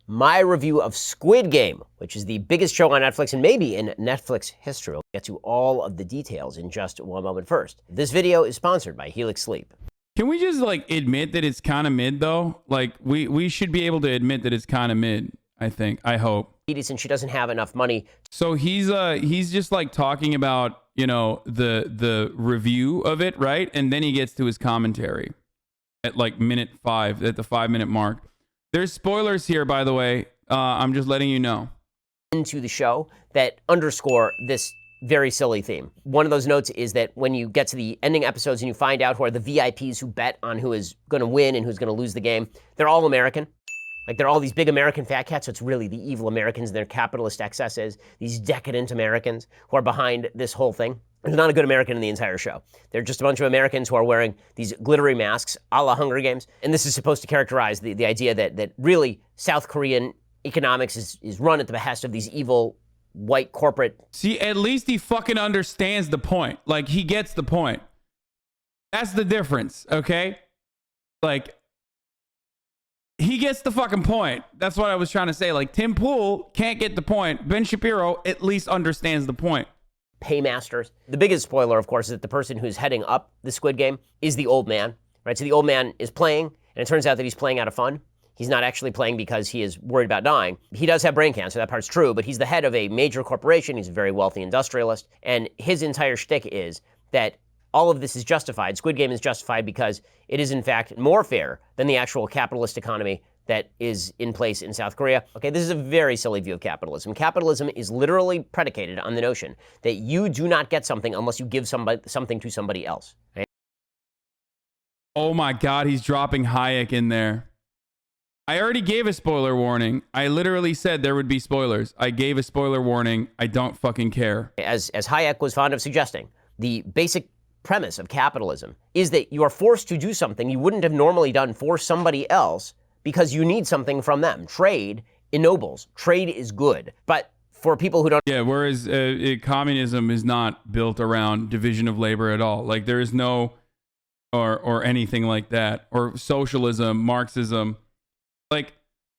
My review of Squid Game, which is the biggest show on Netflix and maybe in Netflix history. We'll get to all of the details in just one moment. First, this video is sponsored by Helix Sleep. Can we just admit that it's kind of mid though? We should be able to admit that it's kind of mid, I think. I hope. Since she doesn't have enough money. So he's just talking about, the review of it, right? And then he gets to his commentary at minute 5, at the 5-minute mark. There's spoilers here, by the way. I'm just letting you know. Into the show that underscore this very silly theme. One of those notes is that when you get to the ending episodes and you find out who are the VIPs who bet on who is going to win and who's going to lose the game, they're all American. They're all these big American fat cats, so it's really the evil Americans and their capitalist excesses, these decadent Americans who are behind this whole thing. There's not a good American in the entire show. They're just a bunch of Americans who are wearing these glittery masks, a la Hunger Games. And this is supposed to characterize the idea that really South Korean economics is run at the behest of these evil white corporate. See, at least he fucking understands the point. He gets the point. That's the difference, okay? He gets the fucking point. That's what I was trying to say. Tim Pool can't get the point. Ben Shapiro at least understands the point. Paymasters. The biggest spoiler, of course, is that the person who's heading up the Squid Game is the old man, right? So the old man is playing, and it turns out that he's playing out of fun. He's not actually playing because he is worried about dying. He does have brain cancer, that part's true, but he's the head of a major corporation. He's a very wealthy industrialist, and his entire shtick is that all of this is justified. Squid Game is justified because it is, in fact, more fair than the actual capitalist economy that is in place in South Korea. Okay, this is a very silly view of capitalism. Capitalism is literally predicated on the notion that you do not get something unless you give something to somebody else. Right? Oh my God, he's dropping Hayek in there. I already gave a spoiler warning. I literally said there would be spoilers. I gave a spoiler warning. I don't fucking care. As Hayek was fond of suggesting, the basic premise of capitalism is that you are forced to do something you wouldn't have normally done for somebody else because you need something from them. Trade ennobles. Trade is good. But for people who don't... Yeah, whereas communism is not built around division of labor at all. There is no... Or anything like that. Or socialism, Marxism.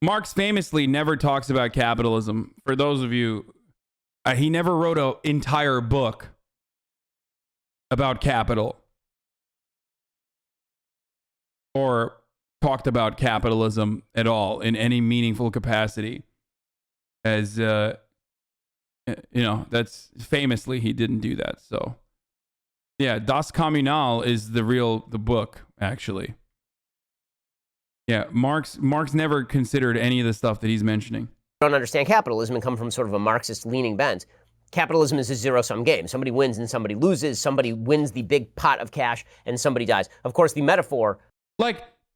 Marx famously never talks about capitalism. For those of you... he never wrote an entire book about capital. Or talked about capitalism at all in any meaningful capacity. As, that's famously he didn't do that. So, yeah, Das Kommunal is the book, actually. Yeah, Marx never considered any of the stuff that he's mentioning. Don't understand capitalism and come from sort of a Marxist-leaning bent. Capitalism is a zero-sum game. Somebody wins and somebody loses. Somebody wins the big pot of cash and somebody dies. Of course, the metaphor...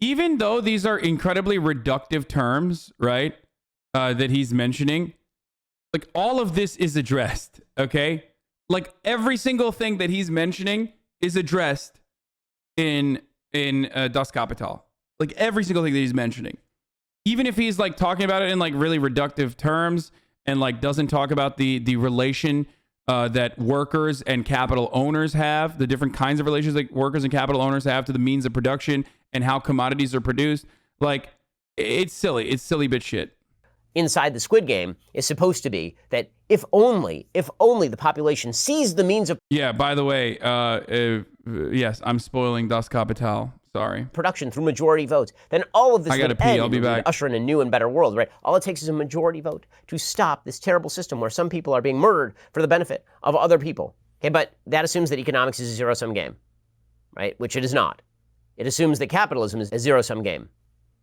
even though these are incredibly reductive terms, right, that he's mentioning, all of this is addressed, okay? Every single thing that he's mentioning is addressed in Das Kapital. Every single thing that he's mentioning. Even if he's talking about it in really reductive terms and doesn't talk about the relation that workers and capital owners have, the different kinds of relations that workers and capital owners have to the means of production and how commodities are produced. It's silly. It's silly bit shit. Inside the Squid Game is supposed to be that if only the population sees the means of... Yeah, by the way, yes, I'm spoiling Das Kapital. Sorry. Production through majority votes, then all of this I gotta pee. I'll be back. Usher in a new and better world, right? All it takes is a majority vote to stop this terrible system where some people are being murdered for the benefit of other people. Okay, but that assumes that economics is a zero-sum game, right? Which it is not. It assumes that capitalism is a zero-sum game,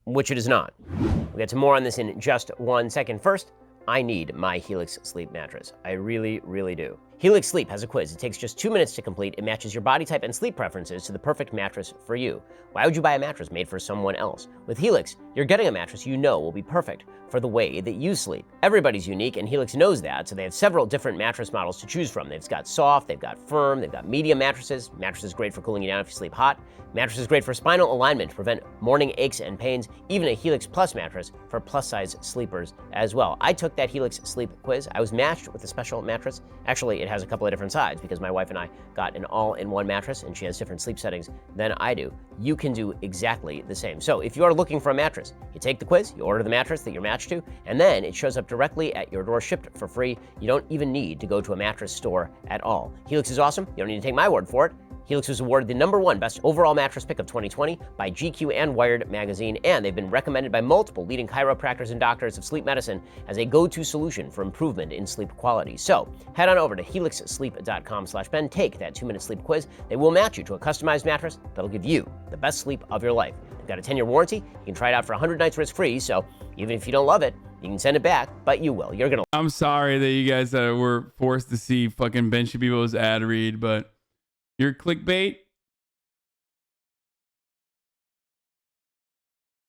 which it is not. We'll get to more on this in just 1 second. First, I need my Helix Sleep mattress. I really, really do. Helix Sleep has a quiz. It takes just 2 minutes to complete. It matches your body type and sleep preferences to the perfect mattress for you. Why would you buy a mattress made for someone else? With Helix, you're getting a mattress you know will be perfect for the way that you sleep. Everybody's unique, and Helix knows that, so they have several different mattress models to choose from. They've got soft, they've got firm, they've got medium mattresses. Mattresses great for cooling you down if you sleep hot. Mattresses great for spinal alignment to prevent morning aches and pains. Even a Helix Plus mattress for plus-size sleepers as well. I took that Helix Sleep quiz. I was matched with a special mattress. Actually, it has a couple of different sides because my wife and I got an all-in-one mattress, and she has different sleep settings than I do. You can do exactly the same. So if you are looking for a mattress mattress. You take the quiz, you order the mattress that you're matched to, and then it shows up directly at your door, shipped for free. You don't even need to go to a mattress store at all. Helix is awesome. You don't need to take my word for it. Helix was awarded the #1 best overall mattress pick of 2020 by GQ and Wired magazine, and they've been recommended by multiple leading chiropractors and doctors of sleep medicine as a go-to solution for improvement in sleep quality. So head on over to helixsleep.com/Ben, take that 2-minute sleep quiz. They will match you to a customized mattress that'll give you the best sleep of your life. They've got a 10-year warranty. You can try it out for 100 nights risk-free, so even if you don't love it, you can send it back, but you will. You're gonna. I'm sorry that you guys were forced to see fucking Ben Shapiro's ad read, but your clickbait.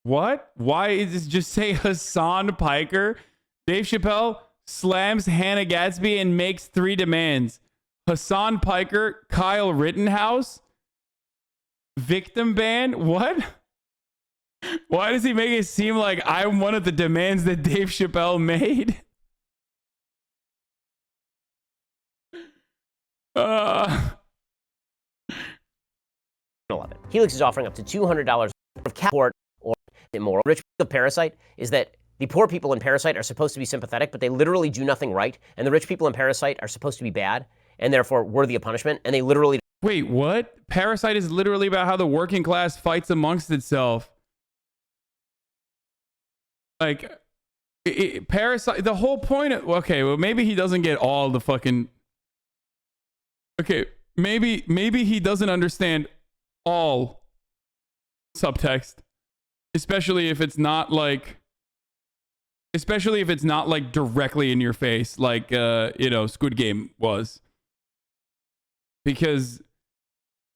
What? Why is this just say Hasan Piker? Dave Chappelle slams Hannah Gadsby and makes 3 demands. Hasan Piker, Kyle Rittenhouse, victim ban. What? Why does he make it seem like I'm one of the demands that Dave Chappelle made? Love it. Helix is offering up to $200 of support or immoral. Rich of Parasite is that the poor people in Parasite are supposed to be sympathetic, but they literally do nothing right, and the rich people in Parasite are supposed to be bad and therefore worthy of punishment, and they literally. Wait, what? Parasite is literally about how the working class fights amongst itself. Like, Parasite, the whole point of, okay, well, maybe he doesn't get all the fucking, okay, maybe he doesn't understand all subtext, especially if it's not like directly in your face, like, Squid Game was. Because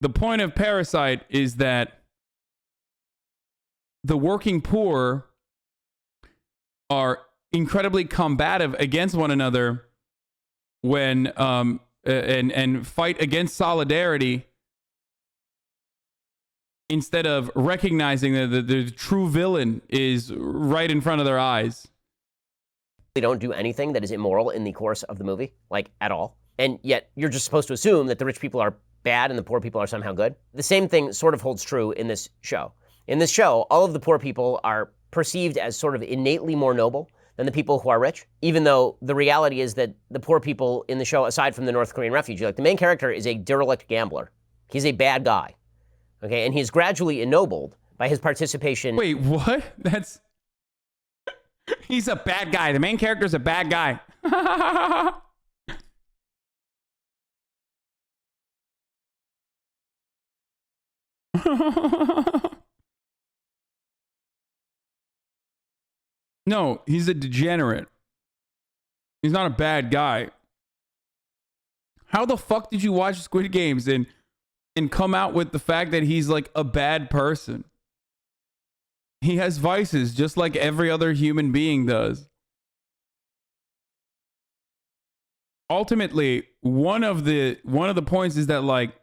the point of Parasite is that the working poor are incredibly combative against one another when and fight against solidarity instead of recognizing that the true villain is right in front of their eyes. They don't do anything that is immoral in the course of the movie, like at all. And yet you're just supposed to assume that the rich people are bad and the poor people are somehow good. The same thing sort of holds true in this show. In this show, all of the poor people are perceived as sort of innately more noble than the people who are rich, even though the reality is that the poor people in the show, aside from the North Korean refugee, like the main character is a derelict gambler. He's a bad guy, okay? And he's gradually ennobled by his participation. Wait, what? He's a bad guy. The main character's a bad guy. No, he's a degenerate. He's not a bad guy. How the fuck did you watch Squid Games and come out with the fact that he's like a bad person? He has vices just like every other human being does. Ultimately, one of the points is that, like,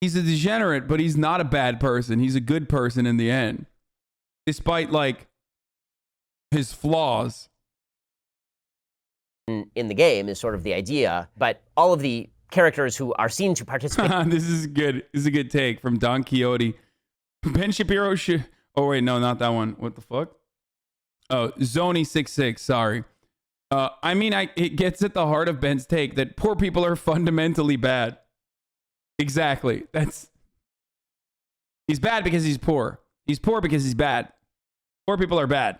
he's a degenerate, but he's not a bad person. He's a good person in the end, despite like his flaws. In the game is sort of the idea, but all of the characters who are seen to participate. This is good. This is a good take from Don Quixote. Ben Shapiro oh wait, no, not that one. What the fuck? Oh, Zony66. Sorry. It gets at the heart of Ben's take that poor people are fundamentally bad. Exactly. He's bad because he's poor. He's poor because he's bad. Poor people are bad.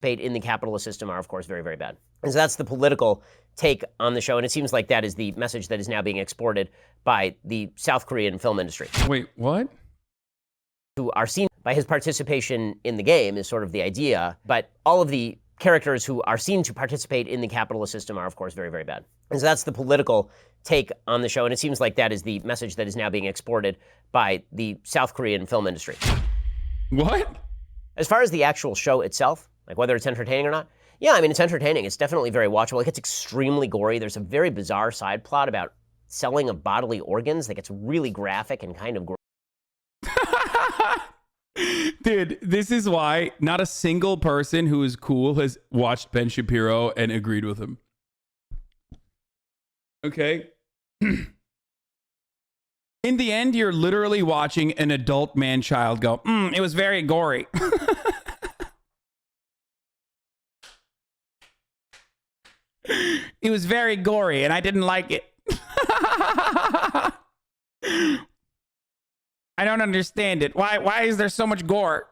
In the capitalist system are, of course, very, very bad. And so that's the political take on the show. And it seems like that is the message that is now being exported by the South Korean film industry. Wait, what? Who are seen by his participation in the game is sort of the idea, but all of the characters who are seen to participate in the capitalist system are, of course, very, very bad. And so that's the political take on the show. And it seems like that is the message that is now being exported by the South Korean film industry. What? As far as the actual show itself, like whether it's entertaining or not, yeah, I mean, it's entertaining. It's definitely very watchable. It gets extremely gory. There's a very bizarre side plot about selling of bodily organs that gets really graphic and kind of gross. Dude, this is why not a single person who is cool has watched Ben Shapiro and agreed with him. Okay? In the end, you're literally watching an adult man-child go, it was very gory. It was very gory, and I didn't like it. I don't understand it. Why is there so much gore?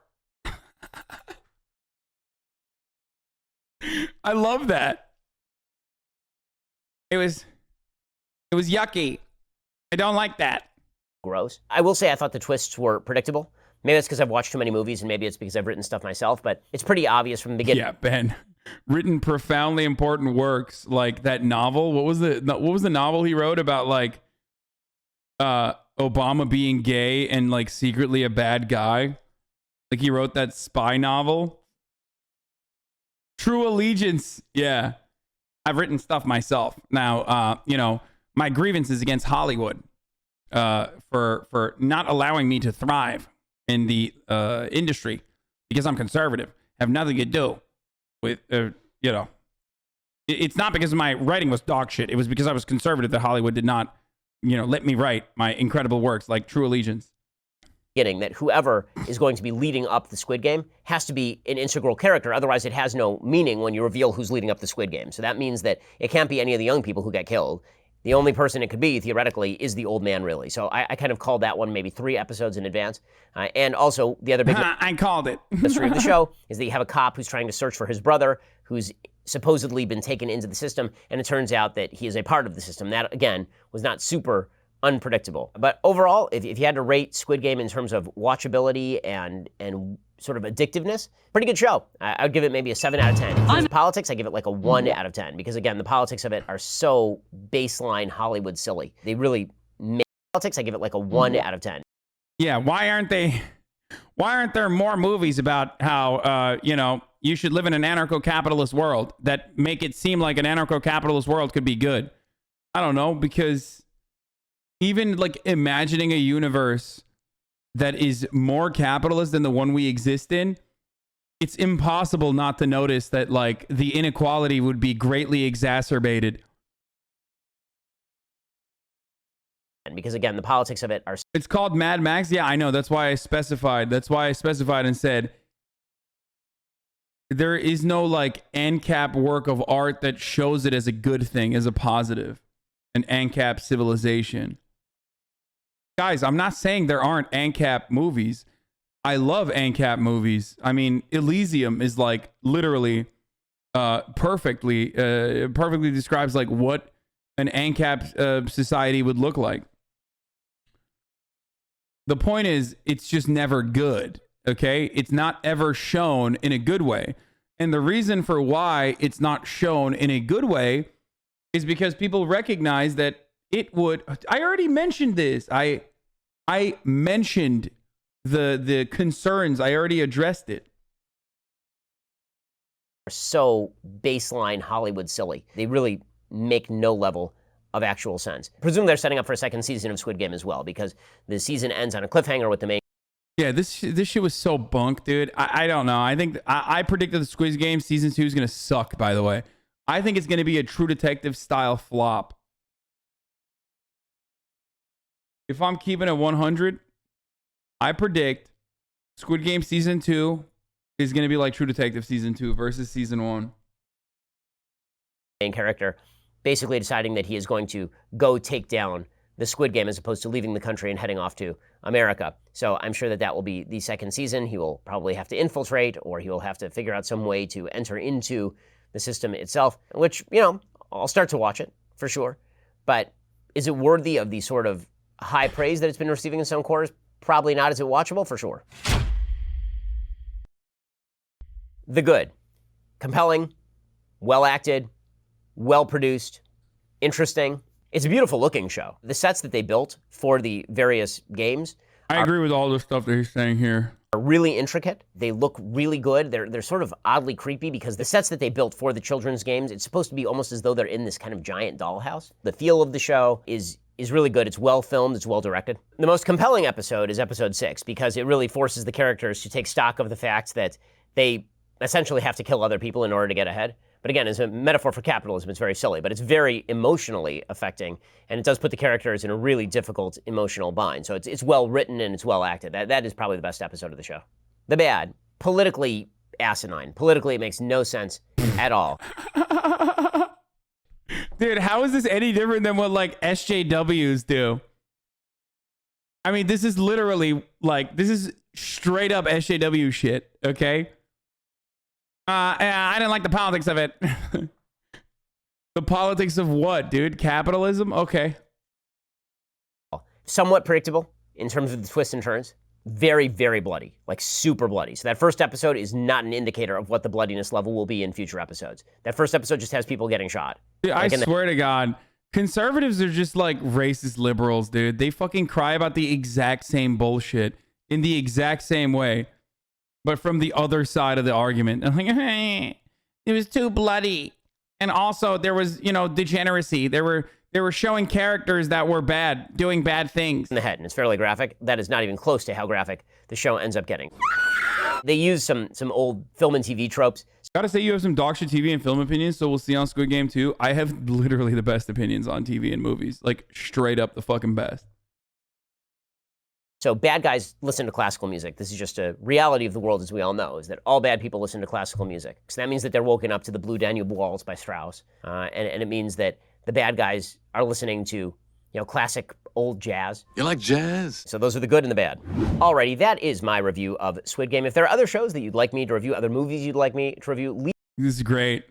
I love that. It was yucky. I don't like that. Gross. I will say I thought the twists were predictable. Maybe it's because I've watched too many movies, and maybe it's because I've written stuff myself, but it's pretty obvious from the beginning. Yeah, Ben. Written profoundly important works like that novel. What was the novel he wrote about like Obama being gay and like secretly a bad guy? Like he wrote that spy novel. True Allegiance. Yeah. I've written stuff myself. Now, my grievance is against Hollywood for not allowing me to thrive in the industry because I'm conservative. Have nothing to do with, it's not because my writing was dog shit. It was because I was conservative that Hollywood did not, let me write my incredible works like True Allegiance. Getting that whoever is going to be leading up the Squid Game has to be an integral character. Otherwise, it has no meaning when you reveal who's leading up the Squid Game. So that means that it can't be any of the young people who get killed. The only person it could be, theoretically, is the old man, really. So I kind of called that one maybe 3 episodes in advance. And also, the other big I called it. mystery of the show is that you have a cop who's trying to search for his brother, who's supposedly been taken into the system, and it turns out that he is a part of the system. That, again, was not super unpredictable. But overall, if you had to rate Squid Game in terms of watchability and sort of addictiveness, pretty good show. I would give it maybe a 7 out of 10. In terms of politics, I give it like a 1 out of 10 because, again, the politics of it are so baseline Hollywood silly. They really make politics. I give it like a 1 out of 10. Yeah, why aren't there more movies about how, you should live in an anarcho-capitalist world that make it seem like an anarcho-capitalist world could be good? I don't know, because even like imagining a universe that is more capitalist than the one we exist in, it's impossible not to notice that like the inequality would be greatly exacerbated. Because again, the politics of it are... It's called Mad Max. Yeah, I know. That's why I specified. And said there is no like ANCAP work of art that shows it as a good thing, as a positive. An ANCAP civilization. Guys, I'm not saying there aren't ANCAP movies. I love ANCAP movies. I mean, Elysium is like literally perfectly describes like what an ANCAP society would look like. The point is, it's just never good, okay? It's not ever shown in a good way. And the reason for why it's not shown in a good way is because people recognize that it would... I already mentioned this. I mentioned the concerns. I already addressed it. So baseline Hollywood silly. They really make no level of actual sense. I presume they're setting up for a second season of Squid Game as well, because the season ends on a cliffhanger with the main... Yeah, this shit was so bunk, dude. I don't know. I think I predicted the Squid Game season 2 is going to suck, by the way. I think it's going to be a True Detective style flop. If I'm keeping it 100, I predict Squid Game season 2 is going to be like True Detective season 2 versus season 1. Main character basically deciding that he is going to go take down the Squid Game as opposed to leaving the country and heading off to America. So I'm sure that will be the second season. He will probably have to infiltrate, or he will have to figure out some way to enter into the system itself, which, I'll start to watch it for sure. But is it worthy of the sort of high praise that it's been receiving in some quarters? Probably not. Is it watchable? For sure. The Good. Compelling, well acted, well produced, interesting. It's a beautiful looking show. The sets that they built for the various games, I agree with all the stuff that he's saying here, are really intricate. They look really good. They're sort of oddly creepy because the sets that they built for the children's games, it's supposed to be almost as though they're in this kind of giant dollhouse. The feel of the show is really good. It's well filmed. It's well directed. The most compelling episode is episode 6 because it really forces the characters to take stock of the fact that they essentially have to kill other people in order to get ahead. But again, as a metaphor for capitalism, it's very silly, but it's very emotionally affecting, and it does put the characters in a really difficult emotional bind. So it's well written and it's well acted. That is probably the best episode of the show. The bad, politically asinine. Politically, it makes no sense at all. Dude, how is this any different than what like SJWs do? I mean, this is literally like, this is straight up SJW shit, okay? I didn't like the politics of it. The politics of what, dude? Capitalism? Okay. Somewhat predictable in terms of the twists and turns. Very, very bloody, like super bloody. So that first episode is not an indicator of what the bloodiness level will be in future episodes. That first episode just has people getting shot. Dude, I swear to God, conservatives are just like racist liberals, dude. They fucking cry about the exact same bullshit in the exact same way, but from the other side of the argument. I'm like, hey, it was too bloody. And also there was, you know, degeneracy. They were showing characters that were bad, doing bad things. In the head, and it's fairly graphic. That is not even close to how graphic the show ends up getting. They use some old film and TV tropes. Gotta say, you have some dog shit TV and film opinions, so we'll see on Squid Game 2. I have literally the best opinions on TV and movies. Like, straight up the fucking best. So bad guys listen to classical music. This is just a reality of the world, as we all know, is that all bad people listen to classical music. So that means that they're woken up to the Blue Danube Waltz by Strauss. And it means that the bad guys are listening to, you know, classic old jazz. You like jazz? So those are the good and the bad. Alrighty, that is my review of Squid Game. If there are other shows that you'd like me to review, other movies you'd like me to review, leave This is great.